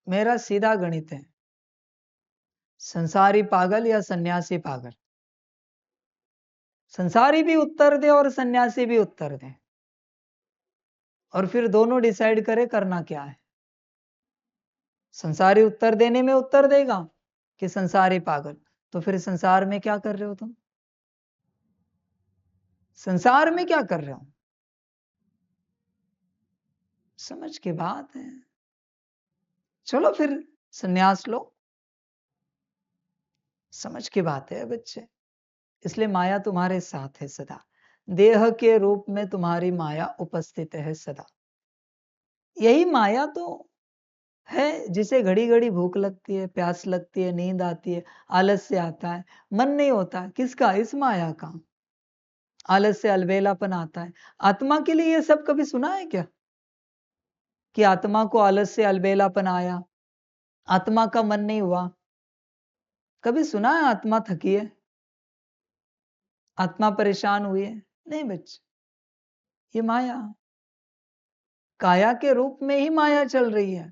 मेरा सीधा गणित है, संसारी पागल या सन्यासी पागल। संसारी भी उत्तर दे और सन्यासी भी उत्तर दे, और फिर दोनों डिसाइड करे करना क्या है। संसारी उत्तर देने में उत्तर देगा कि संसारी पागल, तो फिर संसार में क्या कर रहे हो तुम? संसार में क्या कर रहे हो? समझ की बात है। चलो फिर संन्यास लो। समझ की बात है बच्चे। इसलिए माया तुम्हारे साथ है सदा, देह के रूप में तुम्हारी माया उपस्थित है सदा। यही माया तो है जिसे घड़ी घड़ी भूख लगती है, प्यास लगती है, नींद आती है, आलस्य आता है, मन नहीं होता। किसका? इस माया का। आलस्य, अलबेलापन आता है। आत्मा के लिए ये सब कभी सुना है क्या कि आत्मा को आलस्य, अलबेलापन आया, आत्मा का मन नहीं हुआ? कभी सुना है आत्मा थकी है, आत्मा परेशान हुई है? नहीं बच्चे, ये माया, काया के रूप में ही माया चल रही है।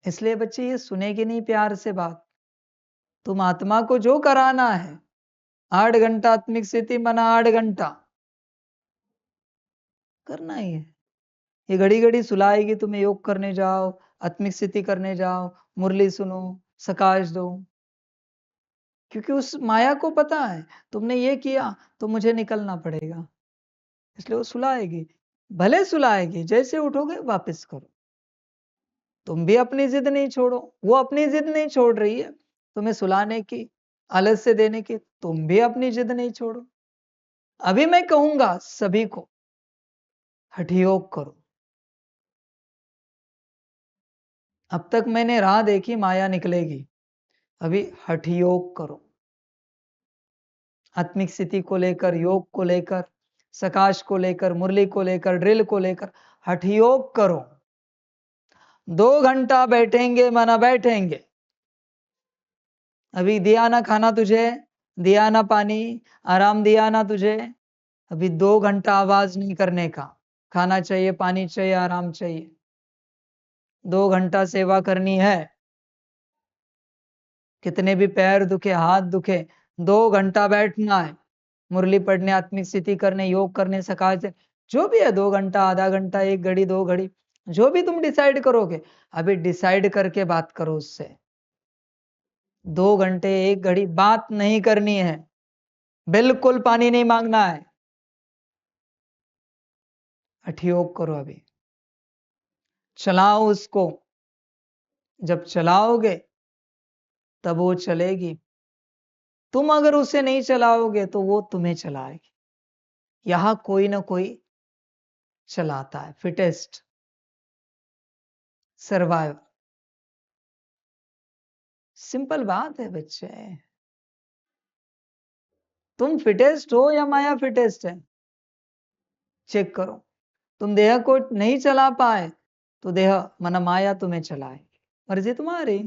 इसलिए बच्चे ये सुनेगी नहीं प्यार से बात। तुम आत्मा को जो कराना है, 8 घंटा आत्मिक स्थिति मना 8 घंटा करना ही है। ये घड़ी घड़ी सुलाएगी तुम्हें, योग करने जाओ, आत्मिक स्थिति करने जाओ, मुरली सुनो, सकाश दो, क्योंकि उस माया को पता है तुमने ये किया तो मुझे निकलना पड़ेगा, इसलिए वो सुलाएगी। भले सुलाएगी, जैसे उठोगे वापस करो। तुम भी अपनी जिद नहीं छोड़ो, वो अपनी जिद नहीं छोड़ रही है तुम्हें सुलाने की, आलस्य देने की, तुम भी अपनी जिद नहीं छोड़ो। अभी मैं कहूंगा सभी को हठयोग करो। अब तक मैंने राह देखी माया निकलेगी, अभी हठयोग करो। आत्मिक स्थिति को लेकर, योग को लेकर, सकाश को लेकर, मुरली को लेकर, ड्रिल को लेकर हठयोग करो। 2 घंटा बैठेंगे मना बैठेंगे। अभी दिया ना खाना तुझे, दिया ना पानी, आराम दिया ना तुझे, अभी 2 घंटा आवाज नहीं करने का। खाना चाहिए, पानी चाहिए, आराम चाहिए, 2 घंटा सेवा करनी है। कितने भी पैर दुखे, हाथ दुखे, 2 घंटा बैठना है। मुरली पढ़ने, आत्मिक स्थिति करने, योग करने, सकाश, जो भी है, 2 घंटा, आधा घंटा, 1 घड़ी, 2 घड़ी, जो भी तुम डिसाइड करोगे। अभी डिसाइड करके बात करो उससे। 2 घंटे, 1 घड़ी बात नहीं करनी है, बिल्कुल पानी नहीं मांगना है। हठयोग करो अभी, चलाओ उसको। जब चलाओगे तब वो चलेगी। तुम अगर उसे नहीं चलाओगे तो वो तुम्हें चलाएगी। यहां कोई ना कोई चलाता है, फिटेस्ट सर्वाइव। सिंपल बात है बच्चे। तुम फिटेस्ट हो या माया फिटेस्ट है? चेक करो। तुम देह को नहीं चला पाए तो देह मन माया तुम्हें चलाए, मर्जी तुम्हारी।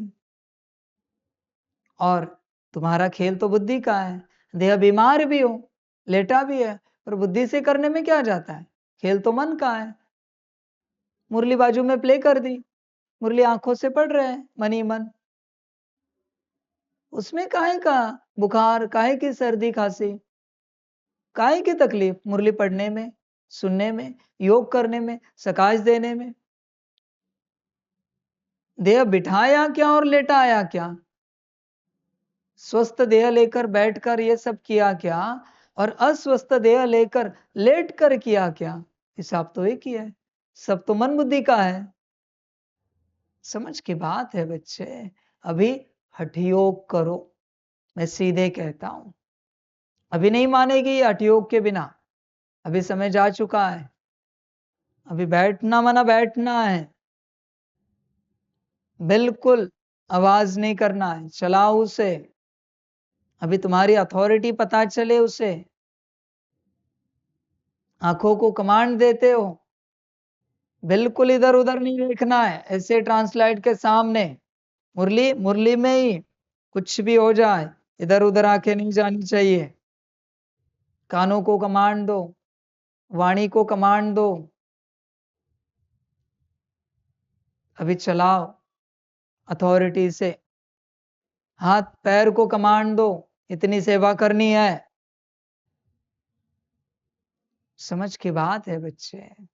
और तुम्हारा खेल तो बुद्धि का है। देह बीमार भी हो, लेटा भी है, पर बुद्धि से करने में क्या जाता है? खेल तो मन का है। मुरली बाजू में प्ले कर दी, मुरली आंखों से पढ़ रहे हैं मन ही मन। उसमें काहे का बुखार, काहे की सर्दी खांसी, काहे की तकलीफ? मुरली पढ़ने में, सुनने में, योग करने में, सकाश देने में। देह बिठाया क्या और लेटाया क्या? स्वस्थ देह लेकर बैठकर ये सब किया क्या, और अस्वस्थ देह लेकर लेट कर किया क्या? हिसाब तो एक ही है, सब तो मन बुद्धि का है। समझ की बात है बच्चे। अभी हठयोग करो, मैं सीधे कहता हूं। अभी नहीं मानेगी ये हठयोग के बिना। अभी समय जा चुका है, अभी बैठना मना बैठना है। बिल्कुल आवाज नहीं करना है, चलाओ उसे। अभी तुम्हारी अथॉरिटी पता चले उसे। आंखों को कमांड देते हो, बिल्कुल इधर उधर नहीं देखना है, ऐसे ट्रांसलाइट के सामने। मुरली मुरली में ही कुछ भी हो जाए, इधर उधर आंखें नहीं जानी चाहिए। कानों को कमांड दो, वाणी को कमांड दो। अभी चलाओ। अथॉरिटी से। हाथ पैर को कमांड दो, इतनी सेवा करनी है। समझ की बात है बच्चे।